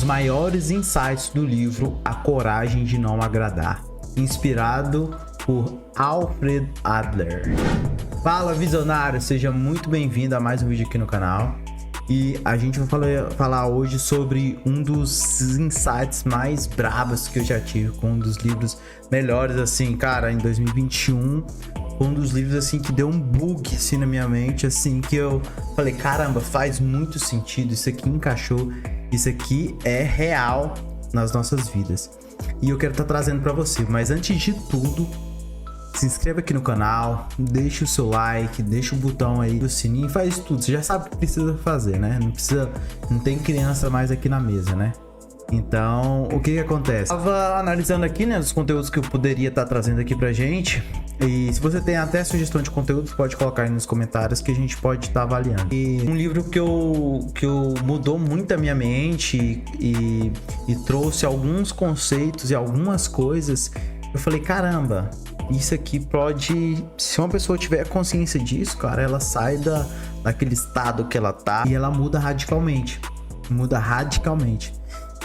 maiores insights do livro A Coragem de Não Agradar, inspirado por Alfred Adler. Fala, visionário, seja muito bem-vindo a mais um vídeo aqui no canal. E a gente vai falar hoje sobre um dos insights mais brabos que eu já tive, com um dos livros melhores, assim, cara, em 2021. Um dos livros, assim, que deu um bug, assim, na minha mente, assim, que eu falei, caramba, faz muito sentido, isso aqui encaixou, isso aqui é real nas nossas vidas. E eu quero estar trazendo para você, mas antes de tudo, se inscreva aqui no canal, deixa o seu like, deixa o botão aí do sininho, faz tudo. Você já sabe o que precisa fazer, né? Não tem criança mais aqui na mesa, né? Então, o que acontece? Eu tava analisando aqui, né, os conteúdos que eu poderia estar trazendo aqui pra gente. E se você tem até sugestão de conteúdos, pode colocar aí nos comentários que a gente pode estar avaliando. E um livro que mudou muito a minha mente e trouxe alguns conceitos e algumas coisas. Eu falei, caramba, isso aqui pode... Se uma pessoa tiver consciência disso, cara, ela sai daquele estado que ela tá e ela muda radicalmente. Muda radicalmente.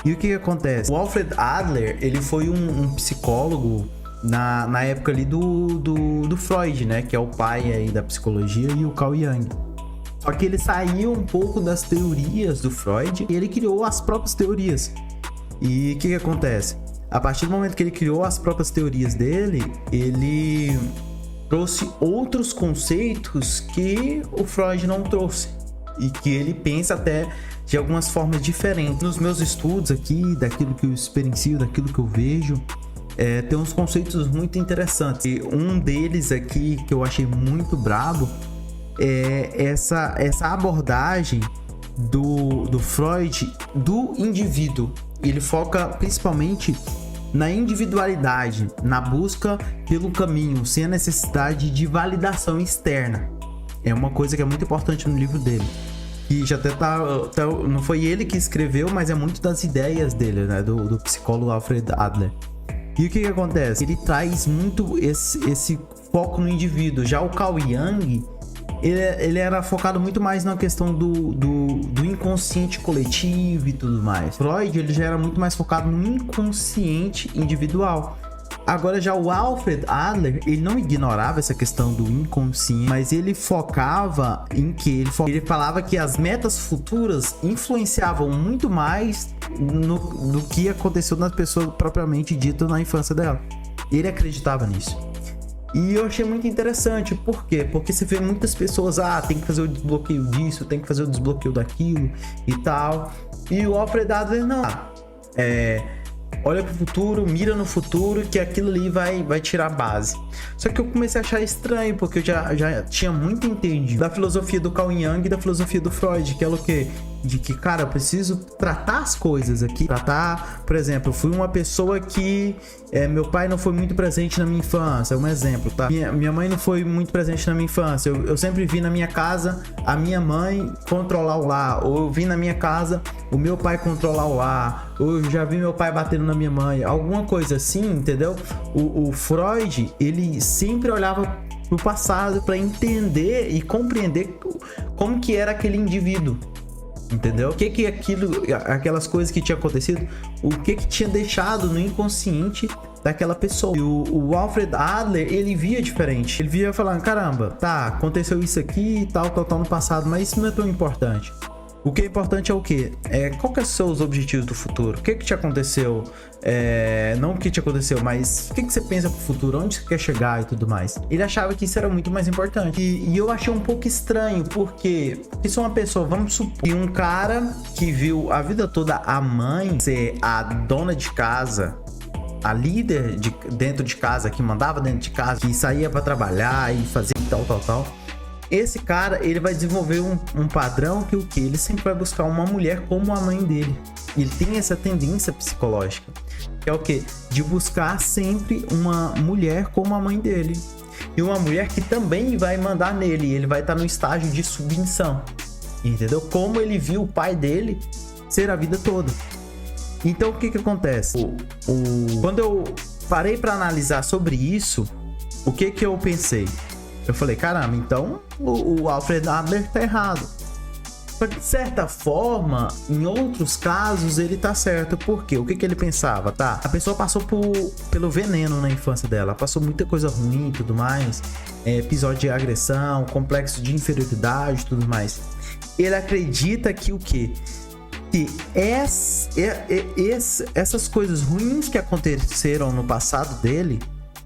E o que acontece? O Alfred Adler, ele foi um psicólogo na época ali do Freud, né? Que é o pai aí da psicologia, e o Carl Jung. Só que ele saiu um pouco das teorias do Freud e ele criou as próprias teorias. E o que acontece? A partir do momento que ele criou as próprias teorias dele, ele trouxe outros conceitos que o Freud não trouxe. E que ele pensa até de algumas formas diferentes. Nos meus estudos aqui, daquilo que eu experiencio, daquilo que eu vejo, tem uns conceitos muito interessantes. E um deles aqui que eu achei muito brabo é essa abordagem do Freud do indivíduo. Ele foca principalmente na individualidade, na busca pelo caminho, sem a necessidade de validação externa. É uma coisa que é muito importante no livro dele. E já até não foi ele que escreveu, mas é muito das ideias dele, né? Do psicólogo Alfred Adler. E o que acontece? Ele traz muito esse foco no indivíduo. Já o Carl Jung, ele era focado muito mais na questão do inconsciente coletivo e tudo mais. Freud, ele já era muito mais focado no inconsciente individual. Agora já o Alfred Adler, ele não ignorava essa questão do inconsciente, mas ele focava em que ele falava que as metas futuras influenciavam muito mais do que aconteceu nas pessoas propriamente dito na infância dela. Ele acreditava nisso. E eu achei muito interessante. Por quê? Porque você vê muitas pessoas, tem que fazer o desbloqueio disso, tem que fazer o desbloqueio daquilo e tal. E o Alfred Adler não. Olha pro futuro, mira no futuro, que aquilo ali vai tirar a base. Só que eu comecei a achar estranho, porque eu já tinha muito entendido da filosofia do Carl Jung e da filosofia do Freud, que é o quê? De que, cara, eu preciso tratar as coisas aqui. Por exemplo, eu fui uma pessoa que meu pai não foi muito presente na minha infância, é um exemplo, tá? Minha mãe não foi muito presente na minha infância. Eu sempre vi na minha casa a minha mãe controlar o lar, ou eu vi na minha casa o meu pai controlar o lar, ou eu já vi meu pai batendo na minha mãe, alguma coisa assim, entendeu? O Freud, ele sempre olhava pro passado para entender e compreender como que era aquele indivíduo. Entendeu? Aquelas coisas que tinha acontecido, o que tinha deixado no inconsciente daquela pessoa. E o Alfred Adler, ele via diferente. Ele via falando, caramba, tá, aconteceu isso aqui e tal no passado, mas isso não é tão importante. O que é importante é o quê? Qual que são os objetivos do futuro? O que te aconteceu? Não o que te aconteceu, mas o que você pensa pro futuro? Onde você quer chegar e tudo mais? Ele achava que isso era muito mais importante. E eu achei um pouco estranho, porque se uma pessoa, vamos supor, um cara que viu a vida toda a mãe ser a dona de casa, a líder dentro de casa, que mandava dentro de casa, que saía para trabalhar e fazia tal. Esse cara, ele vai desenvolver um padrão que ele sempre vai buscar uma mulher como a mãe dele. Ele tem essa tendência psicológica, que é o quê? De buscar sempre uma mulher como a mãe dele. E uma mulher que também vai mandar nele, ele vai estar no estágio de submissão. Entendeu? Como ele viu o pai dele ser a vida toda. Então, o que acontece? Quando eu parei para analisar sobre isso, o que eu pensei? Eu falei, caramba, então o Alfred Adler tá errado. Só que, de certa forma, em outros casos, ele tá certo. Por quê? O que ele pensava, tá? A pessoa passou pelo veneno na infância dela. Passou muita coisa ruim e tudo mais. Episódio de agressão, complexo de inferioridade e tudo mais. Ele acredita que o quê? Que essas coisas ruins que aconteceram no passado dele,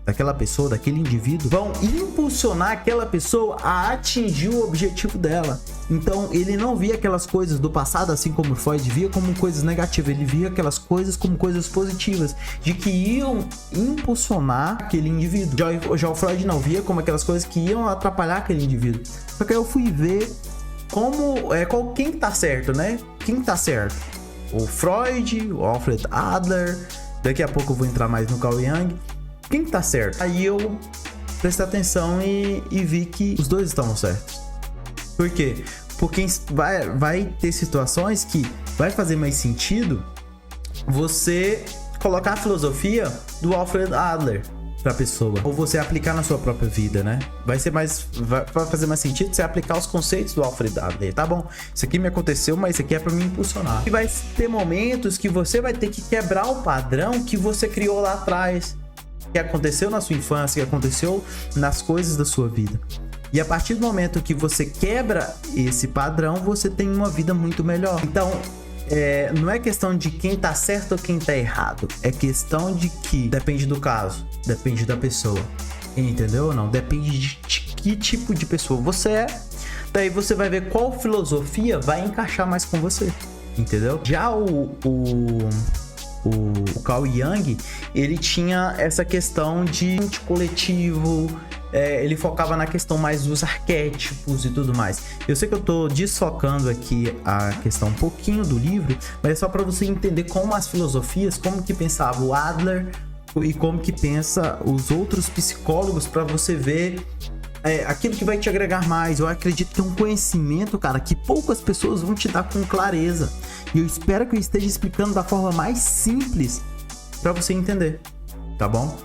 daquela pessoa, daquele indivíduo, vão impulsionar aquela pessoa a atingir o objetivo dela. Então ele não via aquelas coisas do passado, assim como Freud via, como coisas negativas. Ele via aquelas coisas como coisas positivas, de que iam impulsionar aquele indivíduo. Já o Freud não via como aquelas coisas que iam atrapalhar aquele indivíduo. Só que aí eu fui ver quem tá certo, né? Quem tá certo? O Freud, o Alfred Adler. Daqui a pouco eu vou entrar mais no Carl Jung. Quem tá certo? Aí eu prestei atenção e vi que os dois estavam certos. Por quê? Porque vai ter situações que vai fazer mais sentido você colocar a filosofia do Alfred Adler pra pessoa, ou você aplicar na sua própria vida, né? Vai fazer mais sentido você aplicar os conceitos do Alfred Adler. Tá bom, isso aqui me aconteceu, mas isso aqui é pra me impulsionar. E vai ter momentos que você vai ter que quebrar o padrão que você criou lá atrás, que aconteceu na sua infância, que aconteceu nas coisas da sua vida. E a partir do momento que você quebra esse padrão, você tem uma vida muito melhor. Então, não é questão de quem tá certo ou quem tá errado. É questão de que depende do caso, depende da pessoa. Entendeu ou não? Depende de que tipo de pessoa você é. Daí você vai ver qual filosofia vai encaixar mais com você. Entendeu? Já o Carl Jung, ele tinha essa questão de coletivo, ele focava na questão mais dos arquétipos e tudo mais. Eu sei que eu tô desfocando aqui a questão um pouquinho do livro, mas é só para você entender como as filosofias, como que pensava o Adler e como que pensa os outros psicólogos, para você ver aquilo que vai te agregar mais. Eu acredito que é um conhecimento, cara, que poucas pessoas vão te dar com clareza. E eu espero que eu esteja explicando da forma mais simples para você entender, tá bom?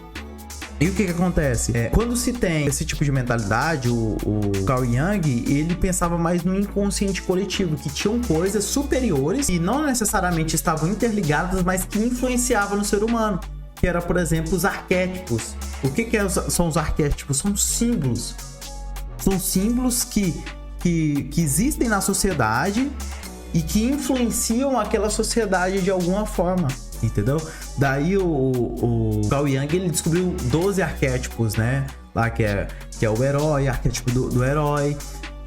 E o que acontece? Quando se tem esse tipo de mentalidade, o Carl Jung, ele pensava mais no inconsciente coletivo, que tinham coisas superiores e não necessariamente estavam interligadas, mas que influenciavam no ser humano. Que era, por exemplo, os arquétipos. O que são os arquétipos? São símbolos. São símbolos que existem na sociedade e que influenciam aquela sociedade de alguma forma, entendeu? Daí o Carl Jung, ele descobriu 12 arquétipos, né? Lá que é o herói, arquétipo do herói.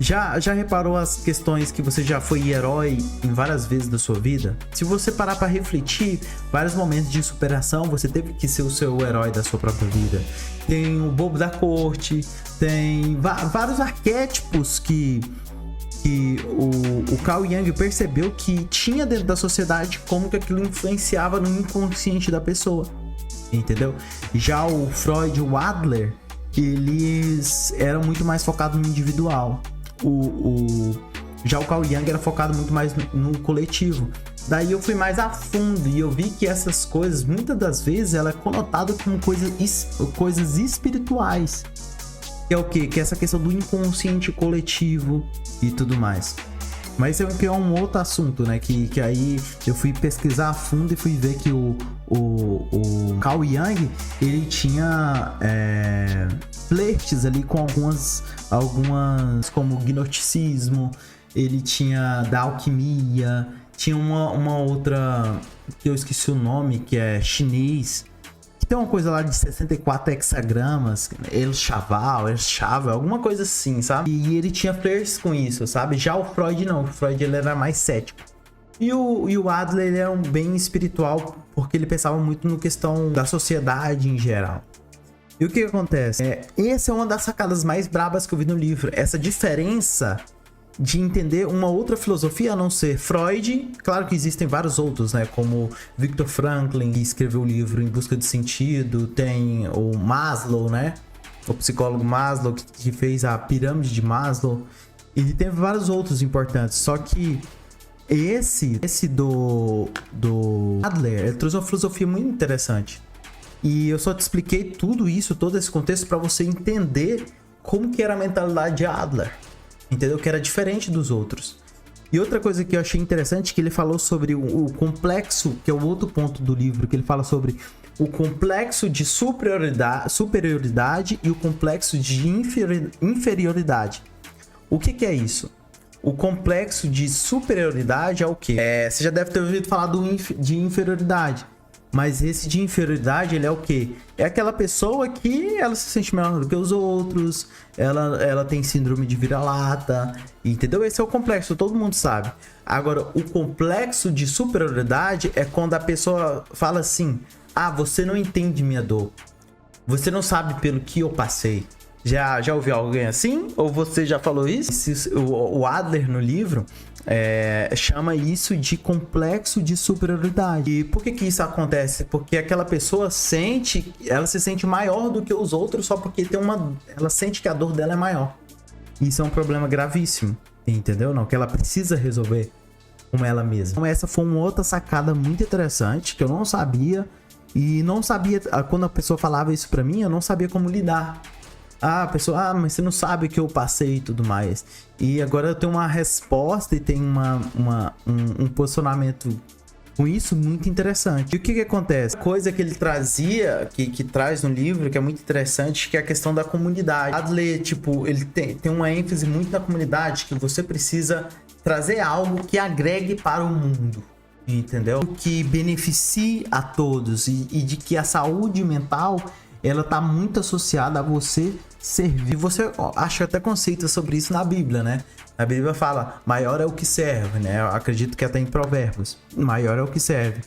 Já reparou as questões que você já foi herói em várias vezes da sua vida? Se você parar para refletir, vários momentos de superação, você teve que ser o seu herói da sua própria vida. Tem o bobo da corte, tem vários arquétipos que o Carl Jung percebeu que tinha dentro da sociedade, como que aquilo influenciava no inconsciente da pessoa, entendeu? Já o Freud e o Adler, eles eram muito mais focados no individual. Já o Carl Jung era focado muito mais no coletivo. Daí eu fui mais a fundo e eu vi que essas coisas, muitas das vezes, ela é conotada como coisas espirituais. Que é o quê? Que é essa questão do inconsciente coletivo e tudo mais. Mas isso é um outro assunto, né? Que aí eu fui pesquisar a fundo e fui ver que o Carl Jung, ele tinha flertes ali com algumas como gnosticismo, ele tinha da alquimia, tinha uma outra que eu esqueci o nome, que é chinês, que tem uma coisa lá de 64 hexagramas, El Chaval, alguma coisa assim, sabe? E ele tinha flertes com isso, sabe? Já o Freud não, o Freud ele era mais cético. E o Adler, ele era um bem espiritual, porque ele pensava muito na questão da sociedade em geral. E o que acontece? Essa é uma das sacadas mais brabas que eu vi no livro. Essa diferença de entender uma outra filosofia a não ser Freud. Claro que existem vários outros, né? Como Viktor Frankl, que escreveu o livro Em Busca de Sentido. Tem o Maslow, né? O psicólogo Maslow, que fez a pirâmide de Maslow. E tem vários outros importantes. Só que esse do Adler, ele trouxe uma filosofia muito interessante. E eu só te expliquei tudo isso, todo esse contexto, para você entender como que era a mentalidade de Adler. Entendeu? Que era diferente dos outros. E outra coisa que eu achei interessante, que ele falou sobre o complexo, que é o outro ponto do livro, que ele fala sobre o complexo de superioridade e o complexo de inferioridade. O que é isso? O complexo de superioridade é o quê? Você já deve ter ouvido falar de inferioridade. Mas esse de inferioridade, ele é o quê? É aquela pessoa que ela se sente melhor do que os outros, ela tem síndrome de vira-lata, entendeu? Esse é o complexo, todo mundo sabe. Agora, o complexo de superioridade é quando a pessoa fala assim: ah, você não entende minha dor. Você não sabe pelo que eu passei. Já ouviu alguém assim? Ou você já falou isso? O Adler, no livro, chama isso de complexo de superioridade. E por que isso acontece? Porque aquela pessoa ela se sente maior do que os outros só porque ela sente que a dor dela é maior. Isso é um problema gravíssimo, entendeu? Não, que ela precisa resolver com ela mesma. Então essa foi uma outra sacada muito interessante que eu não sabia. E não sabia, quando a pessoa falava isso pra mim, eu não sabia como lidar. A pessoa, mas você não sabe o que eu passei e tudo mais. E agora eu tenho uma resposta e tenho um posicionamento com isso muito interessante. E o que acontece? Coisa que ele trazia, que traz no livro, que é muito interessante, que é a questão da comunidade. Adler, tipo, ele tem uma ênfase muito na comunidade, que você precisa trazer algo que agregue para o mundo. Entendeu? Que beneficie a todos e de que a saúde mental ela tá muito associada a você servir. Você acha até conceito sobre isso na Bíblia, né? A Bíblia fala, maior é o que serve, né? Eu acredito que até em Provérbios, maior é o que serve.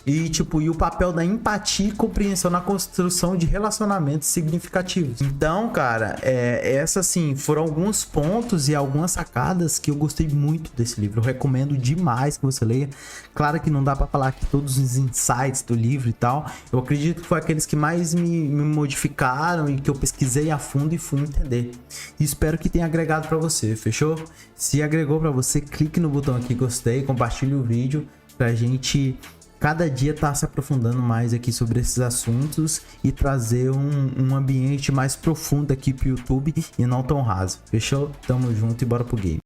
E tipo, e o papel da empatia e compreensão na construção de relacionamentos significativos. Então, cara, essa assim, foram alguns pontos e algumas sacadas que eu gostei muito desse livro. Eu recomendo demais que você leia. Claro que não dá pra falar aqui todos os insights do livro e tal. Eu acredito que foi aqueles que mais me modificaram e que eu pesquisei a fundo e fui entender. E espero que tenha agregado pra você, fechou? Se agregou pra você, clique no botão aqui gostei, compartilhe o vídeo pra gente cada dia tá se aprofundando mais aqui sobre esses assuntos e trazer um ambiente mais profundo aqui pro YouTube e não tão raso. Fechou? Tamo junto e bora pro game.